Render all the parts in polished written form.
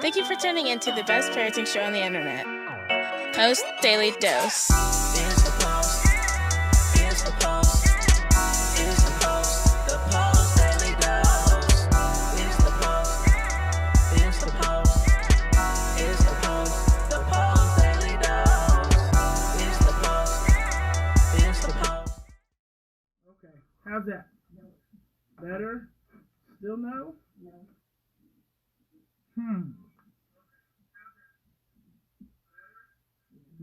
Thank you for tuning in to the best parenting show on the internet, Post Daily Dose. It's the Post. It's the Post. It's the Post. The Post Daily Dose. It's the Post. It's the Post. It's the Post. The Post Daily Dose. It's the Post. It's the Post. Okay, how's that? Better? Still no? No.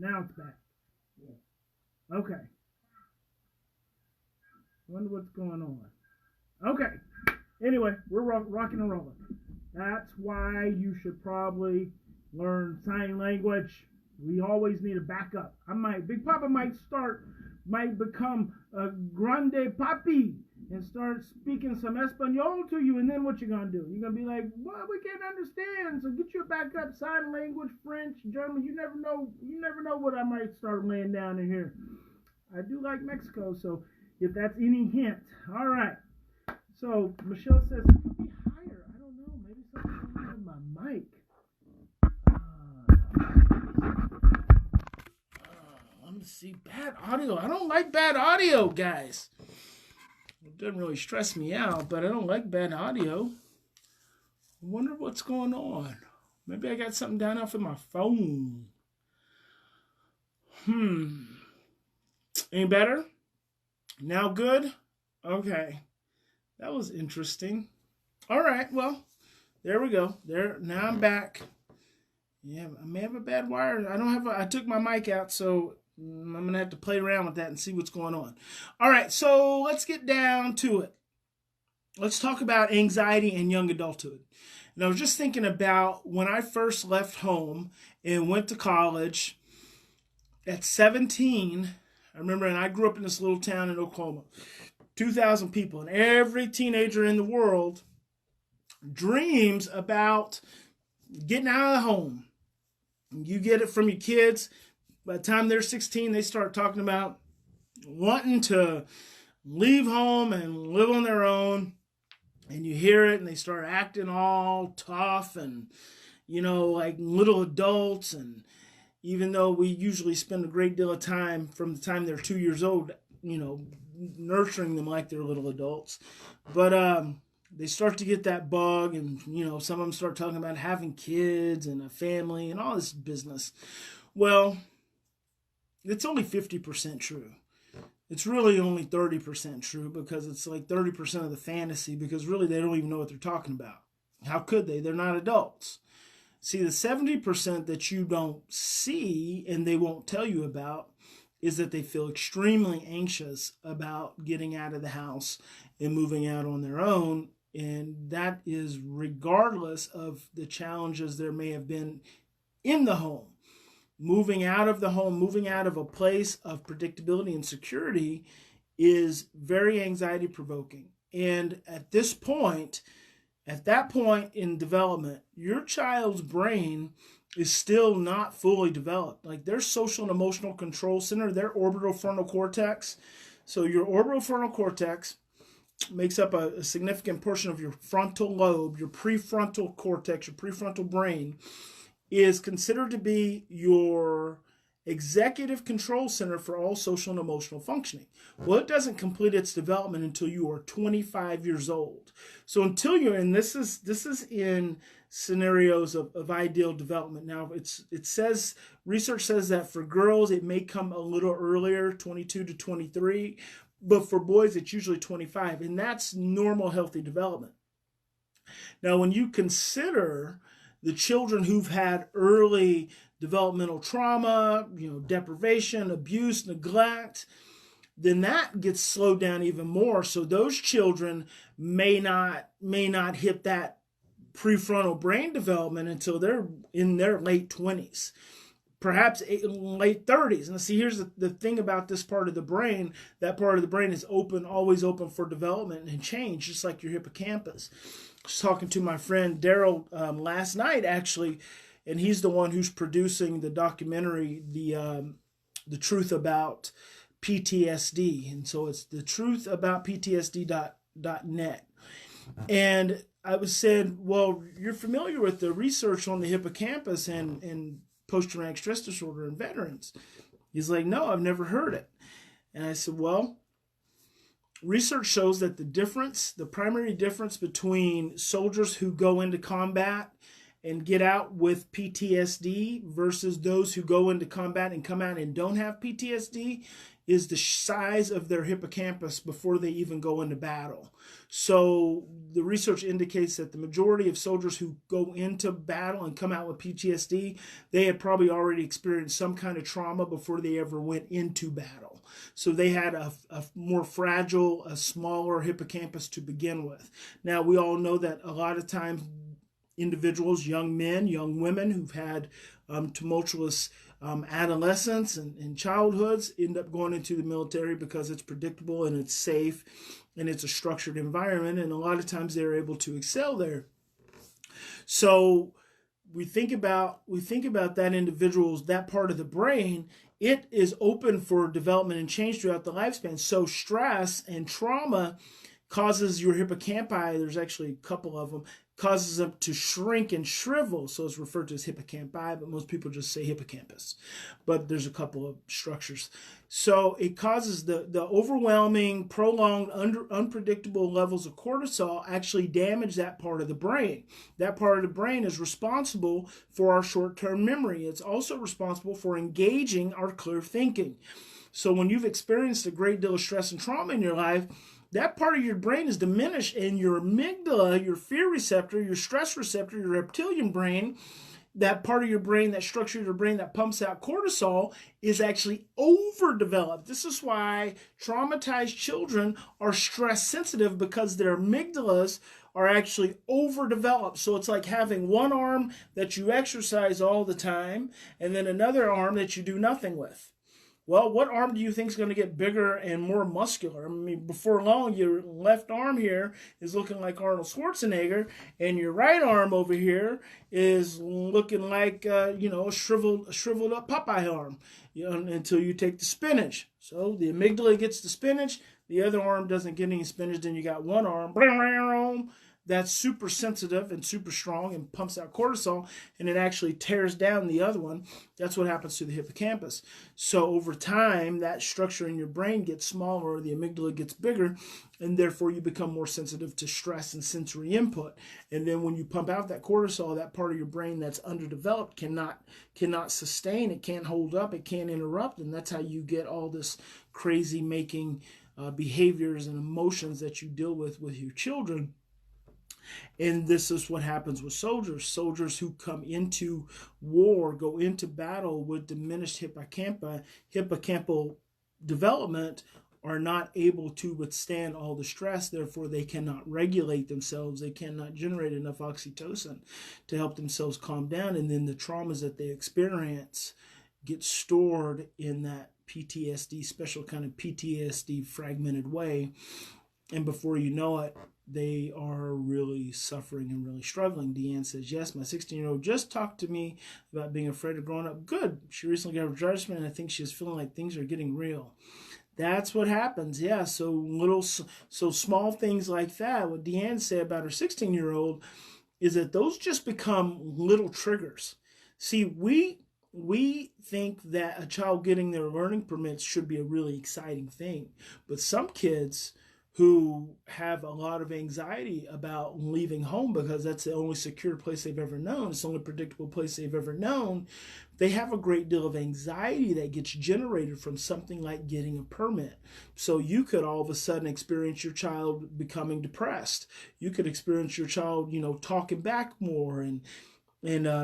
Now it's back. Yeah. Okay. Wonder what's going on. Okay. Anyway, we're rocking and rolling. That's why you should probably learn sign language. We always need a backup. Big Papa might become a grande papi and start speaking some Espanol to you, and then what you gonna do? You're gonna be like, well, we can't understand, so get your backup sign language, French, German. You never know what I might start laying down in here. I do like Mexico, so if that's any hint. All right. So Michelle says it could be higher. I don't know. Maybe something's going on with my mic. Let me see. Bad audio. I don't like bad audio, guys. It doesn't really stress me out, but I don't like bad audio. I wonder what's going on. Maybe I got something down off of my phone. Any better? Now good? Okay. That was interesting. All right, well, there we go. Now I'm back. Yeah, I may have a bad wire. I took my mic out, so I'm going to have to play around with that and see what's going on. All right, so let's get down to it. Let's talk about anxiety and young adulthood. And I was just thinking about when I first left home and went to college at 17. I remember, and I grew up in this little town in Oklahoma, 2,000 people, and every teenager in the world dreams about getting out of the home. You get it from your kids. By the time they're 16, they start talking about wanting to leave home and live on their own. And you hear it, and they start acting all tough and, like little adults. And even though we usually spend a great deal of time from the time they're 2 years old, nurturing them like they're little adults. But they start to get that bug, and, some of them start talking about having kids and a family and all this business. Well, it's only 50% true. It's really only 30% true, because it's like 30% of the fantasy, because really they don't even know what they're talking about. How could they? They're not adults. See, the 70% that you don't see and they won't tell you about is that they feel extremely anxious about getting out of the house and moving out on their own. And that is regardless of the challenges there may have been in the home. Moving out of the home, moving out of a place of predictability and security is very anxiety provoking. And at that point in development, your child's brain is still not fully developed. Like their social and emotional control center, their orbital frontal cortex. So your orbital frontal cortex makes up a significant portion of your frontal lobe, your prefrontal cortex, your prefrontal brain, is considered to be your executive control center for all social and emotional functioning. Well, it doesn't complete its development until you are 25 years old. So until you're, and this is in scenarios of ideal development. Now, research says that for girls, it may come a little earlier, 22 to 23, but for boys, it's usually 25, and that's normal, healthy development. Now, when you consider the children who've had early developmental trauma, deprivation, abuse, neglect, then that gets slowed down even more. So those children may not hit that prefrontal brain development until they're in their late 20s, perhaps late 30s. And see, here's the thing about this part of the brain. That part of the brain is always open for development and change, just like your hippocampus. I was talking to my friend Daryl last night, actually, and he's the one who's producing the documentary, The Truth About PTSD. And so it's thetruthAboutPTSD.net. And I was said, well, you're familiar with the research on the hippocampus and post-traumatic stress disorder in veterans. He's like, no, I've never heard it. And I said, well, research shows that the primary difference between soldiers who go into combat and get out with PTSD versus those who go into combat and come out and don't have PTSD is the size of their hippocampus before they even go into battle. So the research indicates that the majority of soldiers who go into battle and come out with PTSD, they had probably already experienced some kind of trauma before they ever went into battle. So they had a more fragile, a smaller hippocampus to begin with. Now, we all know that a lot of times individuals, young men, young women who've had tumultuous adolescence and childhoods end up going into the military because it's predictable and it's safe and it's a structured environment, and a lot of times they're able to excel there. So we think about that individual's, that part of the brain, it is open for development and change throughout the lifespan. So stress and trauma causes your hippocampi, there's actually a couple of them, causes them to shrink and shrivel. So it's referred to as hippocampi, but most people just say hippocampus. But there's a couple of structures. So it causes the overwhelming, prolonged, unpredictable levels of cortisol actually damage that part of the brain. That part of the brain is responsible for our short-term memory. It's also responsible for engaging our clear thinking. So when you've experienced a great deal of stress and trauma in your life, that part of your brain is diminished, and your amygdala, your fear receptor, your stress receptor, your reptilian brain, that part of your brain, that structure of your brain that pumps out cortisol, is actually overdeveloped. This is why traumatized children are stress sensitive, because their amygdalas are actually overdeveloped. So it's like having one arm that you exercise all the time and then another arm that you do nothing with. Well, what arm do you think is going to get bigger and more muscular? I mean, before long, your left arm here is looking like Arnold Schwarzenegger, and your right arm over here is looking like, a shriveled up Popeye arm, until you take the spinach. So the amygdala gets the spinach, the other arm doesn't get any spinach, then you got one arm that's super sensitive and super strong and pumps out cortisol, and it actually tears down the other one. That's what happens to the hippocampus. So over time, that structure in your brain gets smaller, the amygdala gets bigger, and therefore you become more sensitive to stress and sensory input. And then when you pump out that cortisol, that part of your brain that's underdeveloped cannot sustain, it can't hold up, it can't interrupt, and that's how you get all this crazy making behaviors and emotions that you deal with your children. And this is what happens with soldiers. Soldiers who come into war, go into battle with diminished hippocampal development, are not able to withstand all the stress. Therefore, they cannot regulate themselves. They cannot generate enough oxytocin to help themselves calm down. And then the traumas that they experience get stored in that PTSD, special kind of PTSD fragmented way. And before you know it, they are really suffering and really struggling. Deanne says, yes, my 16-year-old just talked to me about being afraid of growing up. Good. She recently got her judgment, and I think she's feeling like things are getting real. That's what happens. Yeah. So small things like that. What Deanne said about her 16-year-old is that those just become little triggers. See, we think that a child getting their learning permits should be a really exciting thing. But some kids who have a lot of anxiety about leaving home because that's the only secure place they've ever known, it's the only predictable place they've ever known, they have a great deal of anxiety that gets generated from something like getting a permit. So you could all of a sudden experience your child becoming depressed. You could experience your child, talking back more and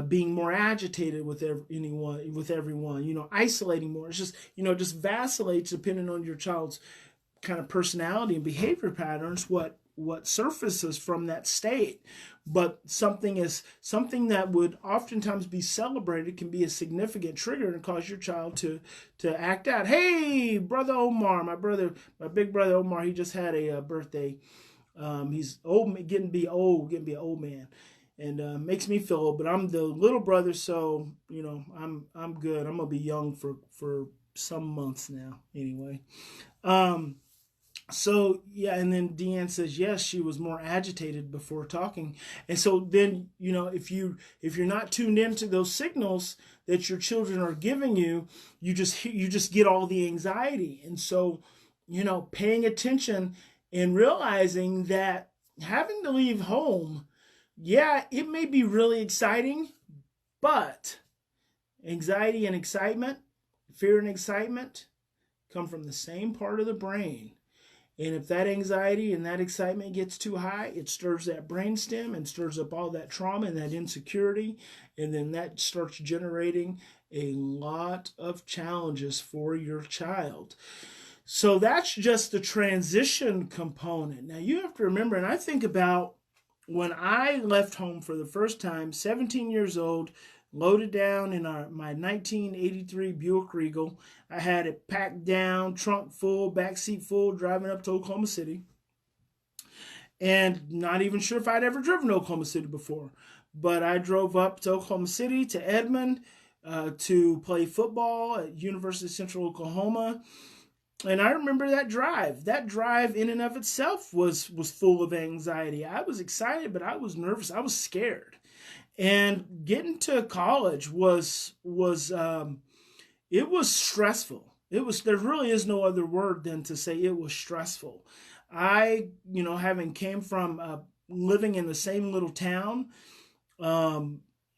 being more agitated with everyone, isolating more. It's just vacillates depending on your child's kind of personality and behavior patterns, what surfaces from that state. But something that would oftentimes be celebrated can be a significant trigger and cause your child to act out. Hey, brother Omar, my big brother Omar, he just had a birthday. He's old, getting to be an old man, and makes me feel old. But I'm the little brother, so I'm good. I'm gonna be young for some months now, anyway. So yeah, and then Deanne says yes, she was more agitated before talking. And so then, if you're not tuned into those signals that your children are giving you, you just get all the anxiety. And so, paying attention and realizing that having to leave home, yeah, it may be really exciting, but anxiety and excitement, fear and excitement come from the same part of the brain. And if that anxiety and that excitement gets too high, it stirs that brainstem and stirs up all that trauma and that insecurity. And then that starts generating a lot of challenges for your child. So that's just the transition component. Now you have to remember, and I think about when I left home for the first time, 17 years old, loaded down in my 1983 Buick Regal. I had it packed down, trunk full, back seat full, driving up to Oklahoma City. And not even sure if I'd ever driven to Oklahoma City before. But I drove up to Oklahoma City, to Edmond, to play football at University of Central Oklahoma. And I remember that drive. That drive in and of itself was full of anxiety. I was excited, but I was nervous. I was scared. And getting to college was it was stressful. There really is no other word than to say it was stressful. Having came from living in the same little town,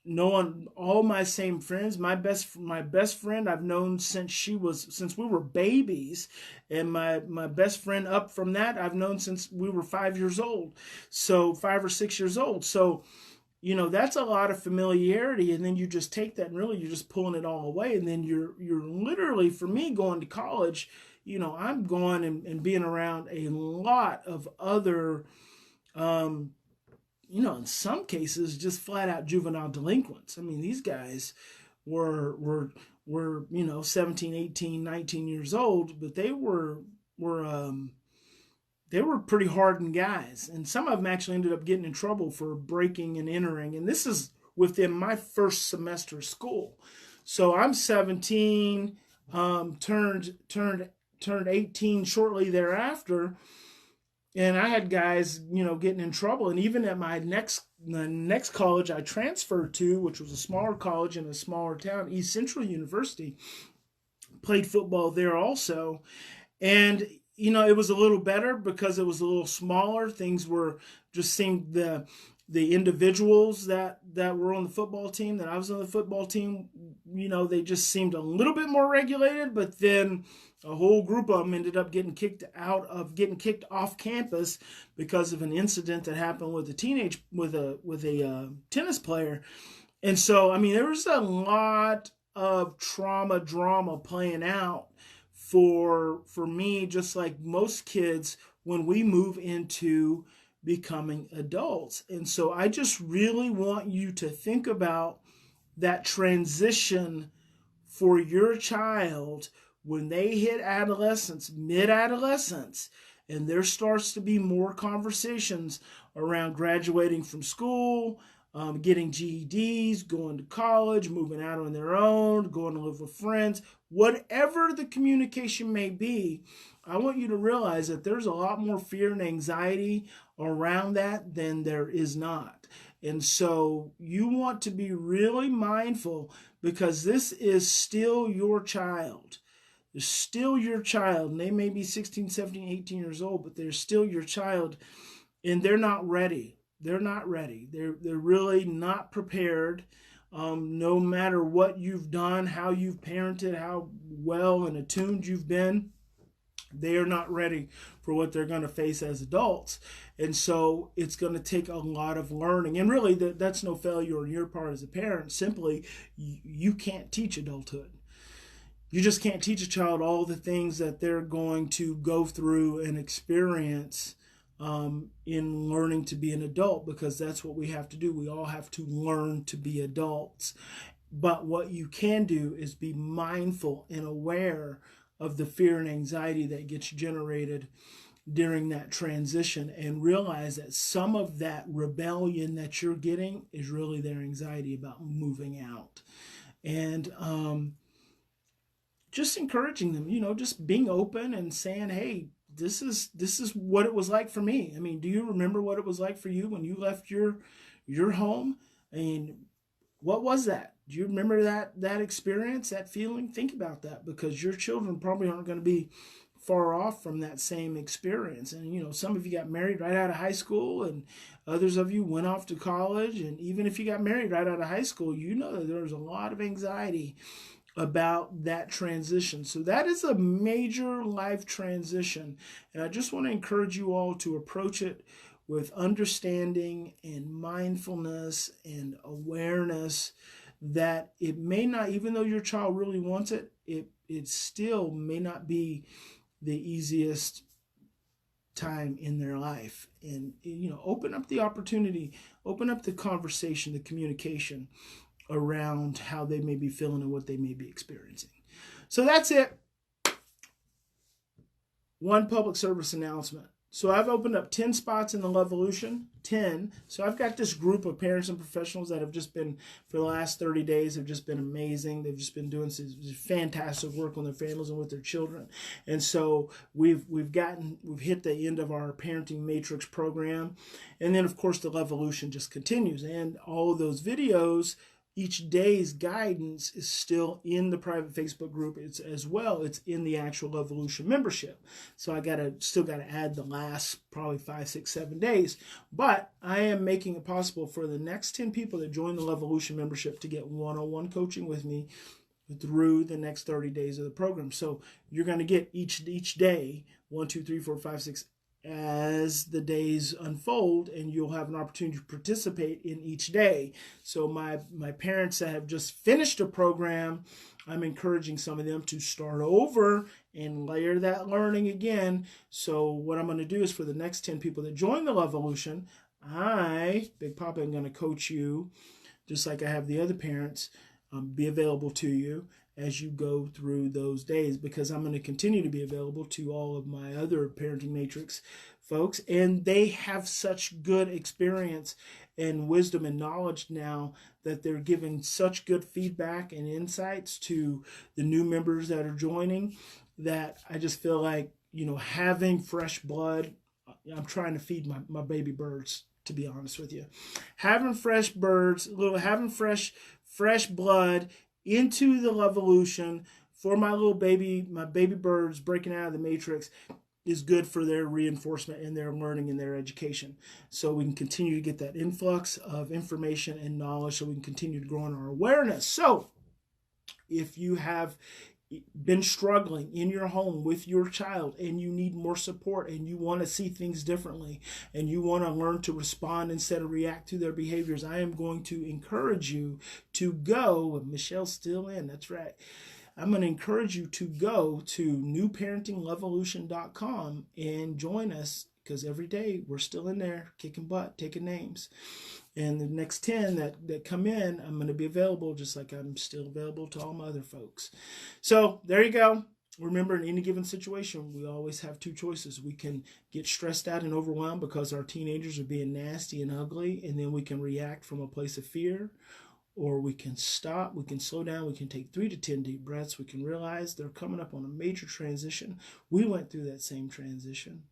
knowing all my same friends, my best friend I've known since we were babies, and my best friend up from that I've known since we were 5 years old, so 5 or 6 years old. So that's a lot of familiarity, and then you just take that and really you're just pulling it all away, and then you're literally, for me, going to college, I'm going and being around a lot of other, in some cases, just flat out juvenile delinquents. I mean, these guys were 17, 18, 19 years old, but they were pretty hardened guys. And some of them actually ended up getting in trouble for breaking and entering. And this is within my first semester of school. So I'm 17, turned 18 shortly thereafter. And I had guys, getting in trouble. And even at the next college I transferred to, which was a smaller college in a smaller town, East Central University, played football there also. And it was a little better because it was a little smaller. Things seemed the individuals that were on the football team, that I was on the football team, they just seemed a little bit more regulated. But then a whole group of them ended up getting kicked off campus because of an incident that happened with a tennis player. And so, there was a lot of drama playing out for me, just like most kids, when we move into becoming adults. And so I just really want you to think about that transition for your child when they hit adolescence, mid-adolescence, and there starts to be more conversations around graduating from school, getting GEDs, going to college, moving out on their own, going to live with friends, whatever the communication may be. I want you to realize that there's a lot more fear and anxiety around that than there is not. And so you want to be really mindful, because this is still your child. They're still your child, and they may be 16, 17, 18 years old, but they're still your child, and they're not ready. They're not ready. They're really not prepared. No matter what you've done, how you've parented, how well and attuned you've been, they are not ready for what they're going to face as adults. And so it's going to take a lot of learning. And really, that's no failure on your part as a parent. Simply, you can't teach adulthood. You just can't teach a child all the things that they're going to go through and experience in learning to be an adult, because that's what we have to do. We all have to learn to be adults. But what you can do is be mindful and aware of the fear and anxiety that gets generated during that transition, and realize that some of that rebellion that you're getting is really their anxiety about moving out. And just encouraging them, just being open and saying, hey, this is what it was like for me. I mean, do you remember what it was like for you when you left your home? I mean, what was that? Do you remember that experience, that feeling? Think about that, because your children probably aren't going to be far off from that same experience. And some of you got married right out of high school, and others of you went off to college. And even if you got married right out of high school, you know that there's a lot of anxiety about that transition. So that is a major life transition. And I just want to encourage you all to approach it with understanding and mindfulness and awareness that it may not, even though your child really wants it, it still may not be the easiest time in their life. And open up the opportunity, open up the conversation, the communication around how they may be feeling and what they may be experiencing. So that's it. One public service announcement. So I've opened up 10 spots in the Levolution, 10. So I've got this group of parents and professionals that have just been, for the last 30 days, have just been amazing. They've just been doing some fantastic work on their families and with their children. And so we've hit the end of our Parenting Matrix program. And then, of course, the Levolution just continues. And all of those videos, each day's guidance is still in the private Facebook group. It's in the actual Levolution membership. So I still gotta add the last probably 5, 6, 7 days. But I am making it possible for the next 10 people that join the Levolution membership to get one-on-one coaching with me through the next 30 days of the program. So you're gonna get each day 1, 2, 3, 4, 5, 6 as the days unfold, and you'll have an opportunity to participate in each day. So my parents that have just finished a program, I'm encouraging some of them to start over and layer that learning again. So what I'm going to do is, for the next 10 people that join the Levolution, Big Papa, am going to coach you just like I have the other parents, be available to you as you go through those days, because I'm going to continue to be available to all of my other Parenting Matrix folks. And they have such good experience and wisdom and knowledge now that they're giving such good feedback and insights to the new members that are joining, that I just feel like, having fresh blood, I'm trying to feed my baby birds, to be honest with you. Having fresh birds, having fresh blood into the Levolution for my baby birds breaking out of the matrix is good for their reinforcement and their learning and their education. So we can continue to get that influx of information and knowledge, so we can continue to grow in our awareness. So if you have been struggling in your home with your child and you need more support and you want to see things differently and you want to learn to respond instead of react to their behaviors, I am going to encourage you to go. Michelle's still in, that's right. I'm going to encourage you to go to newparentinglevolution.com and join us, because every day we're still in there kicking butt, taking names. And the next 10 that come in, I'm going to be available, just like I'm still available to all my other folks. So there you go. Remember, in any given situation, we always have two choices. We can get stressed out and overwhelmed because our teenagers are being nasty and ugly, and then we can react from a place of fear. Or we can stop, we can slow down, we can take 3 to 10 deep breaths. We can realize they're coming up on a major transition. We went through that same transition.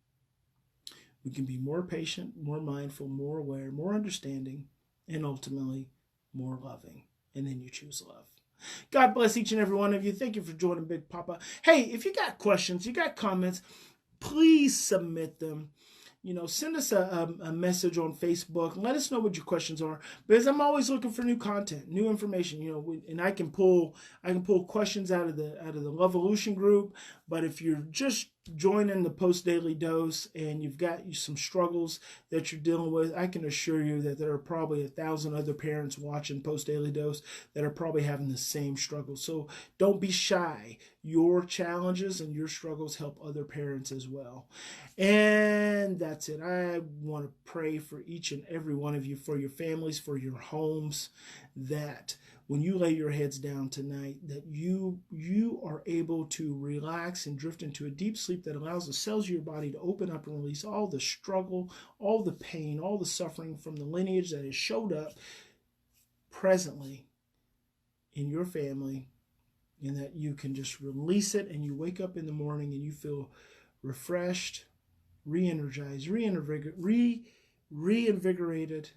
We can be more patient, more mindful, more aware, more understanding, and ultimately more loving. And then you choose love. God bless each and every one of you. Thank you for joining Big Papa. Hey, if you got questions, you got comments, please submit them. Send us a message on Facebook and let us know what your questions are, because I'm always looking for new content, new information. And I can pull questions out of the Levolution group. But if you're just joining the Post Daily Dose and you've got some struggles that you're dealing with, I can assure you that there are probably 1,000 other parents watching Post Daily Dose that are probably having the same struggles. So don't be shy. Your challenges and your struggles help other parents as well. And that's it. I want to pray for each and every one of you, for your families, for your homes, that when you lay your heads down tonight, that you are able to relax and drift into a deep sleep that allows the cells of your body to open up and release all the struggle, all the pain, all the suffering from the lineage that has showed up presently in your family, and that you can just release it, and you wake up in the morning and you feel refreshed, re-energized, reinvigorated,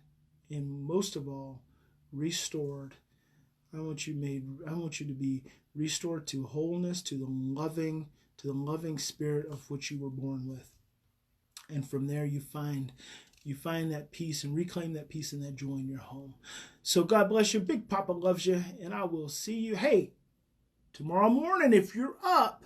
and most of all, restored. I want you to be restored to wholeness, to the loving spirit of which you were born with. And from there you find that peace and reclaim that peace and that joy in your home. So God bless you. Big Papa loves you, and I will see you. Hey, tomorrow morning, if you're up,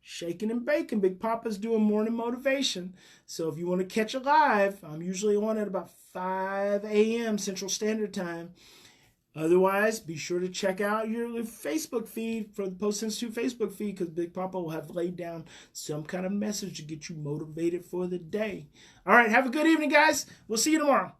shaking and baking, Big Papa's doing morning motivation. So if you want to catch a live, I'm usually on at about 5 a.m. Central Standard Time. Otherwise, be sure to check out your Facebook feed for the Post+Institute Facebook feed, because Big Papa will have laid down some kind of message to get you motivated for the day. All right, have a good evening, guys. We'll see you tomorrow.